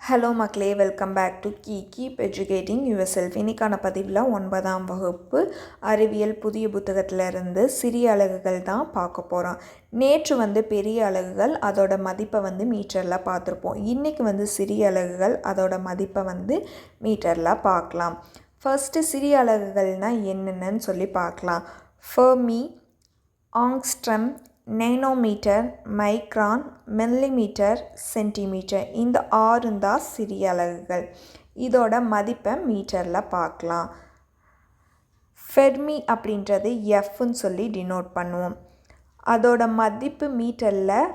Hello மக்களே, welcome back to keep educating yourself. இன்றைக்கான பதிவில் 9ஆம் வகுப்பு அறிவியல் புதிய புத்தகத்திலிருந்து சிறிய அலகுகள் தான் பார்க்க போகிறோம். நேற்று பெரிய அலகுகள் அதோட மதிப்பை மீட்டரில் பார்த்துருப்போம். இன்றைக்கி சிறிய அலகுகள் அதோட மதிப்பை மீட்டரில் பார்க்கலாம். ஃபர்ஸ்ட்டு சிறிய அலகுகள்னால் என்னென்னு சொல்லி பார்க்கலாம். Fermi, angstrom, nanometre, micron, millimetre, centimetre, இந்த 6 தான் சிறிய அலகுகள். இதோட மதிப்பை மீட்டரில் பார்க்கலாம். ஃபெர்மி அப்படின்றது எஃப்னு சொல்லி டினோட் பண்ணுவோம். அதோட மதிப்பு மீட்டரில்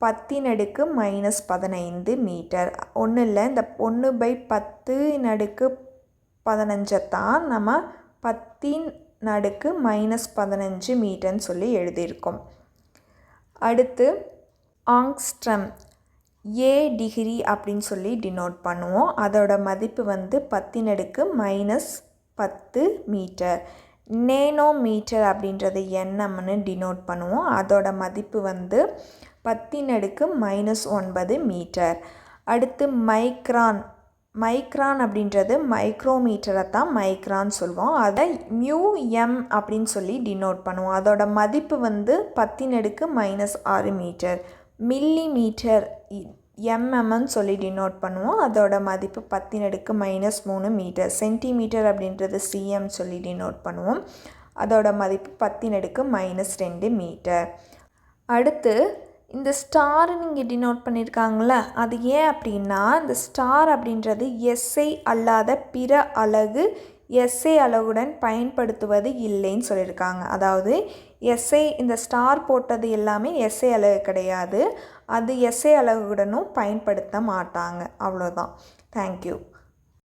10⁻⁻15 மீட்டர். ஒன்றும் இல்லை, இந்த 1/10⁻15 தான் நம்ம 10⁻⁻15 மீட்டர்னு சொல்லி எழுதியிருக்கோம். அடுத்து ஆங்ஸ்ட்ரம், ஏ டிகிரி அப்படின்னு சொல்லி டினோட் பண்ணுவோம். அதோட மதிப்பு 10⁻10 மீட்டர். நேனோமீட்டர் அப்படின்றது என்னம்னு டினோட் பண்ணுவோம். அதோட மதிப்பு 10⁻⁻9 மீட்டர். அடுத்து மைக்ரான் அப்படின்றது மைக்ரோமீட்டரை தான் மைக்ரான் சொல்லுவோம். அதை μm அப்படின்னு சொல்லி டினோட் பண்ணுவோம். அதோட மதிப்பு 10⁻⁻6 மீட்டர். மில்லிமீட்டர் mmன்னு சொல்லி டினோட் பண்ணுவோம். அதோட மதிப்பு 10⁻3 மீட்டர். சென்டிமீட்டர் அப்படின்றது cm சொல்லி டினோட் பண்ணுவோம். அதோட மதிப்பு 10⁻2 மீட்டர். அடுத்து இந்த ஸ்டார் நீங்கள் டினோட் பண்ணியிருக்காங்கள, அது ஏன் அப்படின்னா இந்த ஸ்டார் அப்படின்றது எஸ்ஐ அல்லாத பிற அலகு எஸ்ஐ அலகுடன் பயன்படுத்துவது இல்லைன்னு சொல்லியிருக்காங்க. அதாவது எஸ்ஐ இந்த ஸ்டார் போட்டது எல்லாமே எஸ்ஐ அலகு கிடையாது. அது எஸ்ஐ அலகுடனும் பயன்படுத்த மாட்டாங்க. அவ்வளோதான். தேங்க்யூ.